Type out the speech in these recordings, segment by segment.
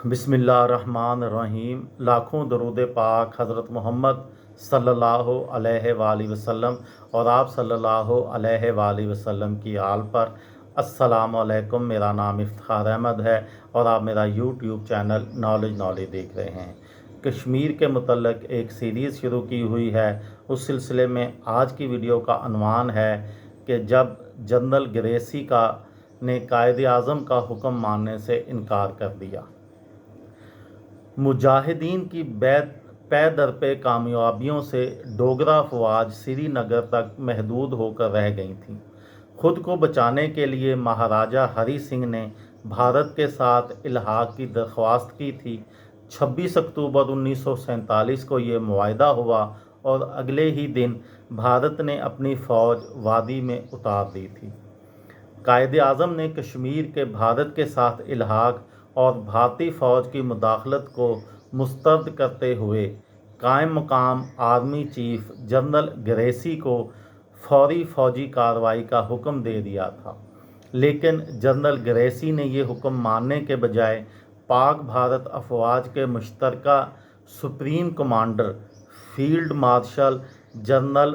बिस्मिल्लाहिर्रहमानिर्रहीम। लाखों दरूद पाक हज़रत मोहम्मद सल्लल्लाहु अलैहि वसल्लम और आप सल्लल्लाहु अलैहि वसल्लम की आल पर। अस्सलामु अलैकुम। मेरा नाम इफ्तिखार अहमद है और आप मेरा यूट्यूब चैनल नॉलेज देख रहे हैं। कश्मीर के मुतल्लिक़ एक सीरीज़ शुरू की हुई है। उस सिलसिले में आज की वीडियो का अनवान है कि जब जनरल ग्रेसी ने कायद आज़म का हुक्म मानने से इनकार कर दिया। मुजाहिदीन की पै दर पे कामयाबियों से डोगरा अफवाज श्रीनगर तक महदूद होकर रह गई थीं। खुद को बचाने के लिए महाराजा हरी सिंह ने भारत के साथ इल्हाक की दरख्वास्त की थी। 26 अक्टूबर 1947 को ये मुआहदा हुआ और अगले ही दिन भारत ने अपनी फ़ौज वादी में उतार दी थी। कायद आज़म ने कश्मीर के भारत के साथ इल्हाक और भारतीय फ़ौज की मुदाखलत को मुस्तरद करते हुए कायम मकाम आर्मी चीफ जनरल ग्रेसी को फौरी फ़ौजी कार्रवाई का हुक्म दे दिया था। लेकिन जनरल ग्रेसी ने यह हुक्म मानने के बजाय पाक भारत अफवाज के मुश्तरका supreme commander field marshal general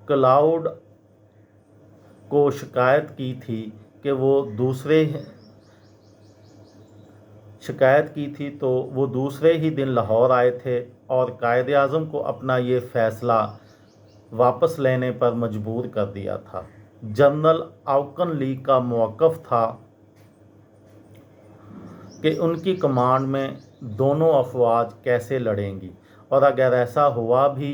Claude को शिकायत की थी तो वो दूसरे ही दिन लाहौर आए थे और कायद आज़म को अपना ये फ़ैसला वापस लेने पर मजबूर कर दिया था। जनरल आउकन ली का मौक़िफ़ था कि उनकी कमांड में दोनों अफवाज कैसे लड़ेंगी और अगर ऐसा हुआ भी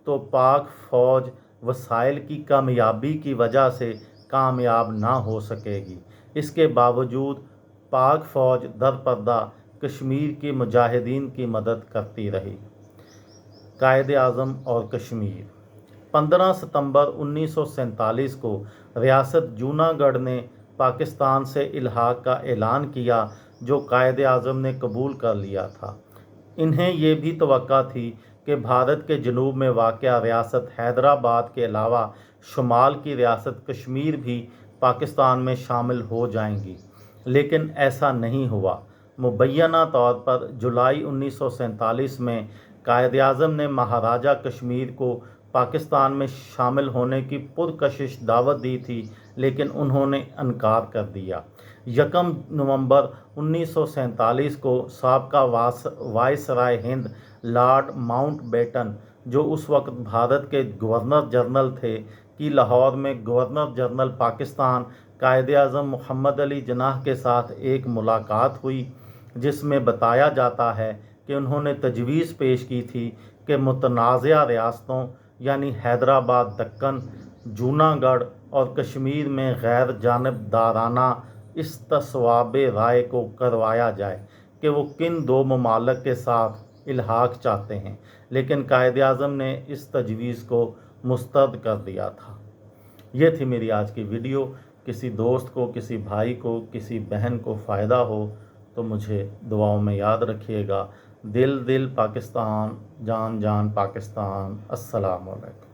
तो पाक फ़ौज वसाइल की कामयाबी की वजह से कामयाब ना हो सकेगी। इसके बावजूद पाक फ़ौज दरपर्दा कश्मीर के मुजाहिदीन की मदद करती रही। कायद आज़म और कश्मीर। 15 सितंबर 1947 को रियासत जूनागढ़ ने पाकिस्तान से इल्हाक का ऐलान किया, जो कायद आज़म ने कबूल कर लिया था। इन्हें ये भी तवक्का थी कि भारत के जनूब में वाक़या रियासत हैदराबाद के अलावा शुमाल की रियासत कश्मीर भी पाकिस्तान में शामिल हो जाएंगी, लेकिन ऐसा नहीं हुआ। मुबैना तौर पर जुलाई 1947 में कायद आज़म ने महाराजा कश्मीर को पाकिस्तान में शामिल होने की पुरकशिश दावत दी थी, लेकिन उन्होंने इनकार कर दिया। 1 नवंबर 1947 को साबका वायसराय हिंद लॉर्ड माउंटबेटन, जो उस वक्त भारत के गवर्नर जनरल थे, कि लाहौर में गवर्नर जनरल पाकिस्तान कायद आज़म मोहम्मद अली जिन्नाह के साथ एक मुलाकात हुई, जिसमें बताया जाता है कि उन्होंने तजवीज़ पेश की थी कि मुतनाज़ा रियासतों यानी हैदराबाद, दक्कन, जूनागढ़ और कश्मीर में गैर जानिबदाराना इस्तिस्वाब राय को करवाया जाए कि वो किन दो ममालिक के साथ इल्हाक चाहते हैं, लेकिन कायद आज़म ने इस तजवीज़ को मुस्तरद कर दिया था। ये थी मेरी आज की वीडियो। किसी दोस्त को, किसी भाई को, किसी बहन को फ़ायदा हो तो मुझे दुआओं में याद रखिएगा। दिल दिल पाकिस्तान, जान जान पाकिस्तान। अस्सलामु अलैकुम।